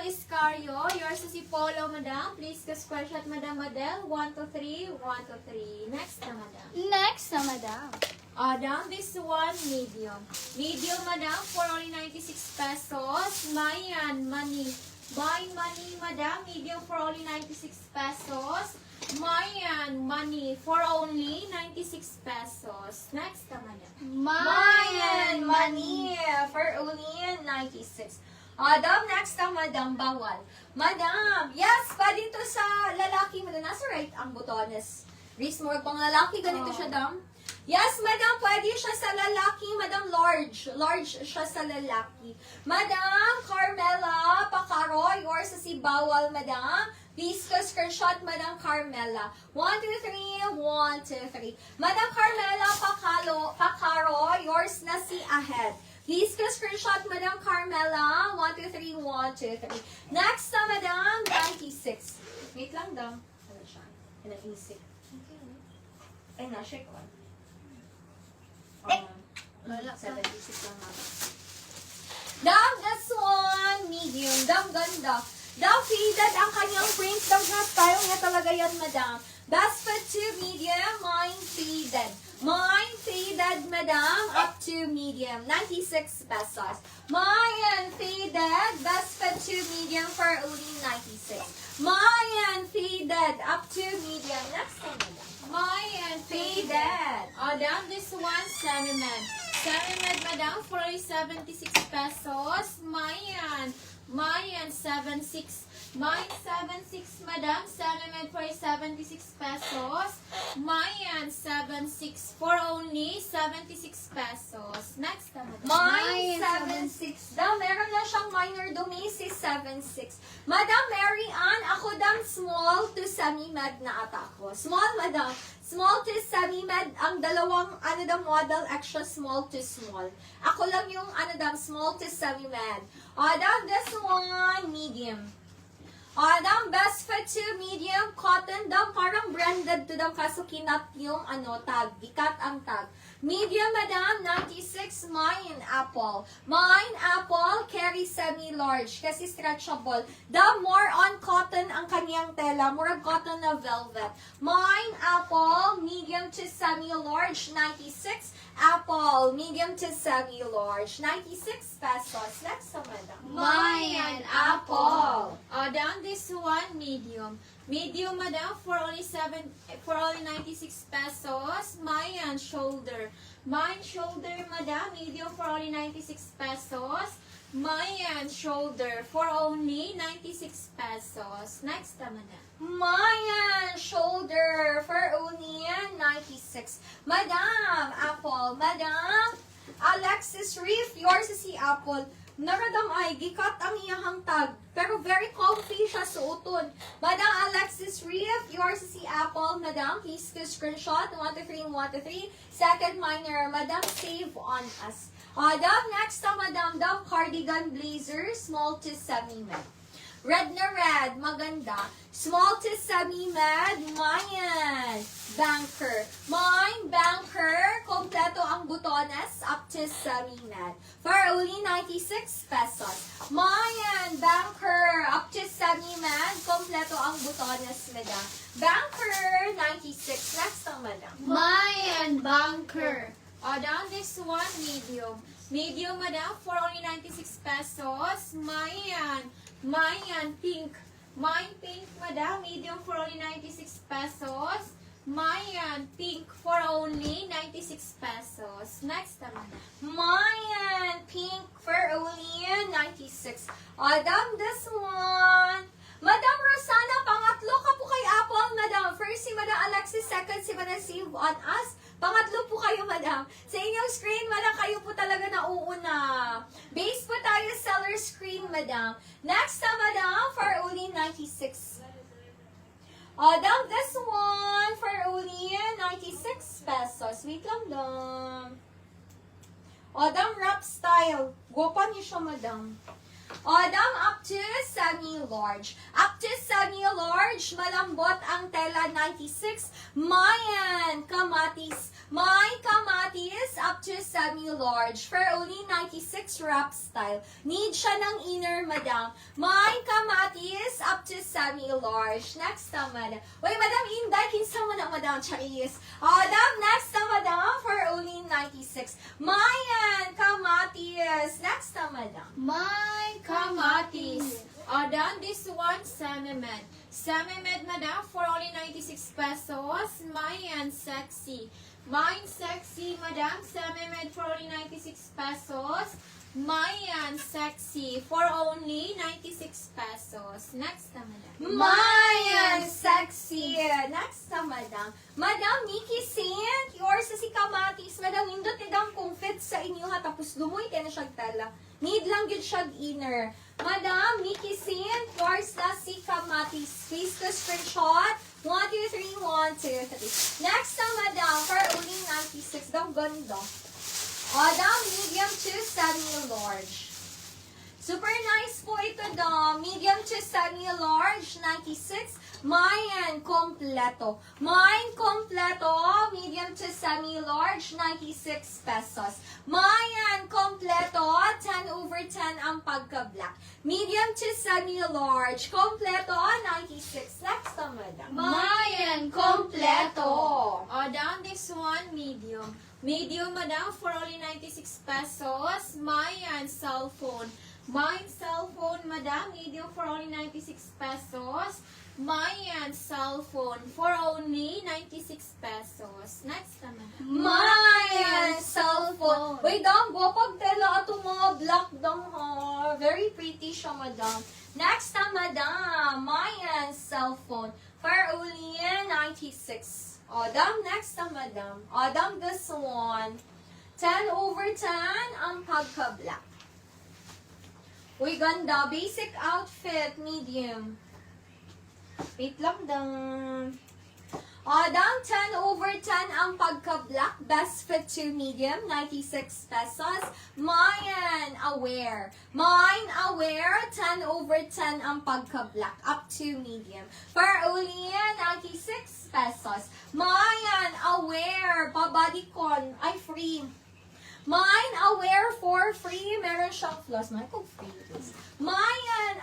Iscario. Yours is si Polo, madam. Please ka screenshot, madam, model. 1 to 3, 1 to 3. Next na, madam. Next na, madam. Madam, this one, medium. Medium, madam, for only 96 pesos. Mayan, money. Buy money, madam. Medium for only 96 pesos. Mayan, money for only 96 pesos. Next na, madam. Mayan money for only 96. Madam, next na, madam, bawal. Madam, yes, pwede ito sa lalaki. Madam, nasa right ang butones. Wrist mo, pang lalaki, ganito siya, dam. Yes, madam, pwede siya sa lalaki. Madam, large. Large siya sa lalaki. Madam, Carmela, Pacaro, yours sa si bawal, madam. Please ka screenshot, Madam Carmela. 1, 2, 3, 1, 2, 3. Madam Carmela, Pacaro, yours na si ahead. Please ka screenshot, Madam Carmela. 1, 2, 3, 1, 2, 3. Next na, Madam, 96. Wait lang, dam. Ano siya? Inaisip. Ay, na-shake on. 76 lang natin. Dam, this one, medium. Dam, ganda. Dam, faded ang kanyang print. Dam, na tayo nga talaga yan, madam. Best fit to medium, mine faded. Mine faded, madam, up to medium. 96 pesos. Mine faded, best fit to medium for only 96. Mine faded, up to medium. Next one, madam. Mayan, Faded. Madam, this one, Semimed. Semimed, madam, for only 76 pesos. Mayan, 76. Mine 76, madam. Semimed for 76 pesos. Mayan 76 for only 76 pesos. Next na, madam. Mine 76. Daw, meron na siyang minor dumisi 76. Madam Mary Ann, ako dam small to semi-med na ata ako. Small, madam. Small to semi-med, ang dalawang model, extra small to small. Ako lang yung small to semi-med. Dam, this one, medium. Dam, best fit to medium cotton. Dam, parang branded to dam kaso kinat yung tag. Ikat ang tag. Medium, madam, 96, mine apple. Mine apple, carry semi-large kasi stretchable. Dam, more on cotton ang kanyang tela. More cotton na velvet. Mine apple, medium to semi-large, 96. Apple, medium to semi-large, 96 pesos. Next one, madam. Mayan apple. Down this one, medium. Medium, madam, for only 96 pesos. Mayan shoulder. Mine shoulder, madam, medium for only 96 pesos. Mayan shoulder for only 96 pesos. Next na, madam. Mayan shoulder for only 96. Madam, apple. Madam, Alexis Reef, yours is si apple. Naradam ay, gikat ang iyahang tag. Pero very comfy siya suoton. Madam Alexis Reef, yours is si apple. Madam, please screenshot. 1 to 3, 1 to 3. Second minor. Madam, save on us. Dam, next na, madam. Dam, cardigan blazer, small to semi-med. Red na red, maganda. Small to semi-med, Mayan. Banker. Mine, banker. Kompleto ang butones up to semi-med. For only 96 pesos. Mayan, banker. Up to semi-med. Kompleto ang butones, madam. Banker, 96. Next ang madam. Mayan bunker. Down this one, medium. Medium, madam, for only 96 pesos. Mayan pink. Mine pink, madam, medium for only 96 pesos. Mayan pink for only 96 pesos. Next na, madam. Mayan pink for only 96. Madam, this one. Madam Rosana, pangatlo ka po kay Apple, madam. First si Madam Alexis, second si Madam Save on Us. Pangatlo po kayo, madam. Sa inyong screen, madam, kayo po talaga nauuna. Base po tayo seller screen, madam. Next na, madam, for only 96. Madam, this one for only 96 pesos. Wait lang, madam. Madam, wrap style. Gopa niyo siya, madam. Odam, up to semi-large. Up to semi-large, malambot ang tela, 96. Mayan, kamatis. My kamatis, up to semi-large. For only 96, wrap style. Need siya ng inner, madam. My kamatis, up to semi-large. Next na, madam. Uy, madam, Inday, kinsa mo na, madam, Charis. Odam, next na, madam, for only 96. Mayan, kamatis. Next na, madam. My Kamatis. Odam, this one, semi-med. Semi-med, madam, for only 96 pesos. Mayan, sexy. Mine sexy, madam. Semi-med for only 96 pesos. Mayan, sexy. For only 96 pesos. Next na, madam. Mayan, sexy. Next na, madam. Madam, Nikki Saint, yours sa si kamatis. Madam, nindot idang kung fit sa inyo ha, tapos lumoy kayo na siya tala. Need lang yun siya inner. Madam, Nikki Saint, yours na si kamatis. Please to screenshot. 1, 2, 3, 1, 2, 3. Next na, madam, for only 96. Daw ganda. Madam, medium to semi-large. Super nice po ito daw. Medium to semi-large, 96. Mayan, kompleto. Mine, kompleto. Medium to semi-large, 96 pesos. Mayan, kompleto. 10 over 10 ang pagka-black. Medium to semi-large, kompleto, 96. Next na, madam. Mayan, kompleto. Odam, this one, medium. Medium, madam, for only 96 pesos. Mayan, cell phone. Mine, cell phone, madam. Medium for only 96 pesos. Mayan, cell phone for only 96 pesos. Next naman. Mayan, cellphone. Wait, dam, guwapag tela ato mga black dam ha. Very pretty siya, madam. Next na, madam. Mayan, cellphone for only 96. Odam, next na, madam. Odam, this one. 10 over 10 ang pagka-black. Uy, ganda. Basic outfit, medium. Wait lang, dang. Odam, 10 over 10 ang pagka-black. Best fit to medium, 96 pesos. Mayan, aware. Mine, aware, 10 over 10 ang pagka-black. Up to medium. For only 96 pesos. Mayan, aware. Pa-bodycon. Ay, free. Mine, aware for free. Meron siyang floss. May free. Mayan,